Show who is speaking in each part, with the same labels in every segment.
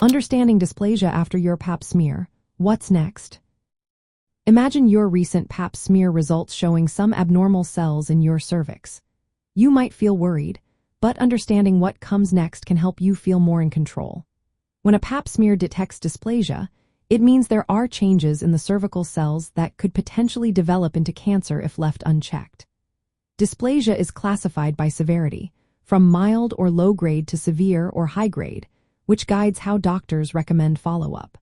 Speaker 1: Understanding dysplasia after your pap smear. What's next? Imagine your recent pap smear results showing some abnormal cells in your cervix. You might feel worried, but understanding what comes next can help you feel more in control. When a pap smear detects dysplasia, it means there are changes in the cervical cells that could potentially develop into cancer if left unchecked. Dysplasia is classified by severity, from mild or low grade to severe or high grade, which guides how doctors recommend follow-up.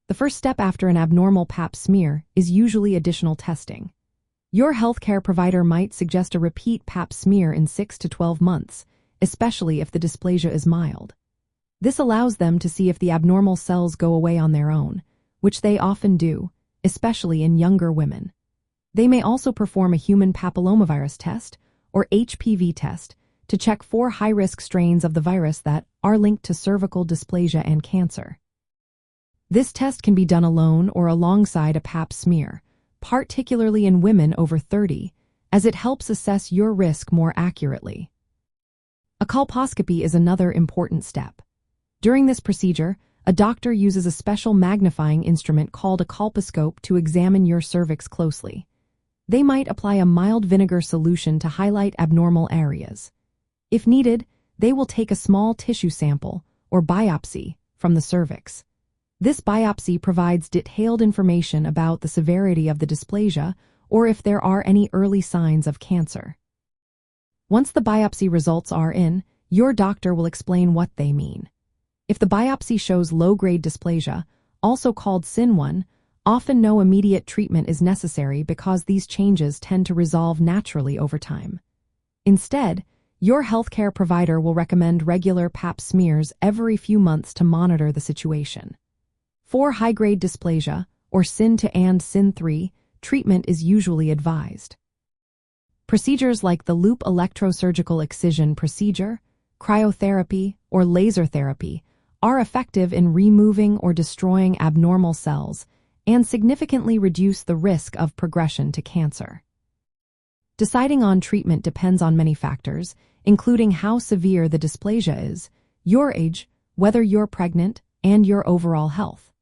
Speaker 1: The first step after an abnormal pap smear is usually additional testing. Your healthcare provider might suggest a repeat pap smear in 6 to 12 months, especially if the dysplasia is mild. This allows them to see if the abnormal cells go away on their own, which they often do, especially in younger women. They may also perform a human papillomavirus test, or HPV test, to check for high-risk strains of the virus that are linked to cervical dysplasia and cancer. This test can be done alone or alongside a pap smear, particularly in women over 30, as it helps assess your risk more accurately. A colposcopy is another important step. During this procedure, a doctor uses a special magnifying instrument called a colposcope to examine your cervix closely. They might apply a mild vinegar solution to highlight abnormal areas. If needed, they will take a small tissue sample, or biopsy, from the cervix. This biopsy provides detailed information about the severity of the dysplasia or if there are any early signs of cancer. Once the biopsy results are in, your doctor will explain what they mean. If the biopsy shows low-grade dysplasia, also called SIN1, often no immediate treatment is necessary because these changes tend to resolve naturally over time. Instead, your healthcare provider will recommend regular pap smears every few months to monitor the situation. For high-grade dysplasia, or SIN2 and SIN3, treatment is usually advised. Procedures like the loop electrosurgical excision procedure, cryotherapy, or laser therapy are effective in removing or destroying abnormal cells and significantly reduce the risk of progression to cancer. Deciding on treatment depends on many factors, including how severe the dysplasia is, your age, whether you're pregnant, and your overall health.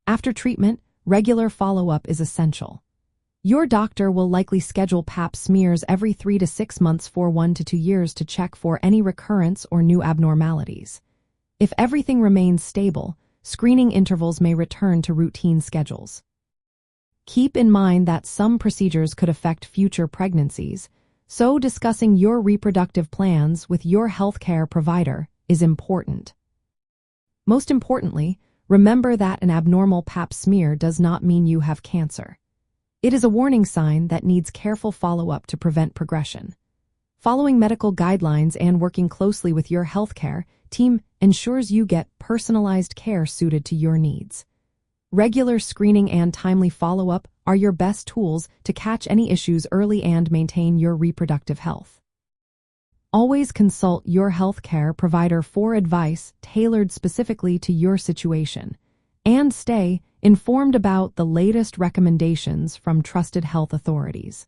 Speaker 1: After treatment, regular follow-up is essential. Your doctor will likely schedule pap smears every 3 to 6 months for 1 to 2 years to check for any recurrence or new abnormalities. If everything remains stable, screening intervals may return to routine schedules. Keep in mind that some procedures could affect future pregnancies, so discussing your reproductive plans with your healthcare provider is important. Most importantly, remember that an abnormal pap smear does not mean you have cancer. It is a warning sign that needs careful follow-up to prevent progression. Following medical guidelines and working closely with your healthcare team ensures you get personalized care suited to your needs. Regular screening and timely follow-up are your best tools to catch any issues early and maintain your reproductive health. Always consult your healthcare provider for advice tailored specifically to your situation, and stay informed about the latest recommendations from trusted health authorities.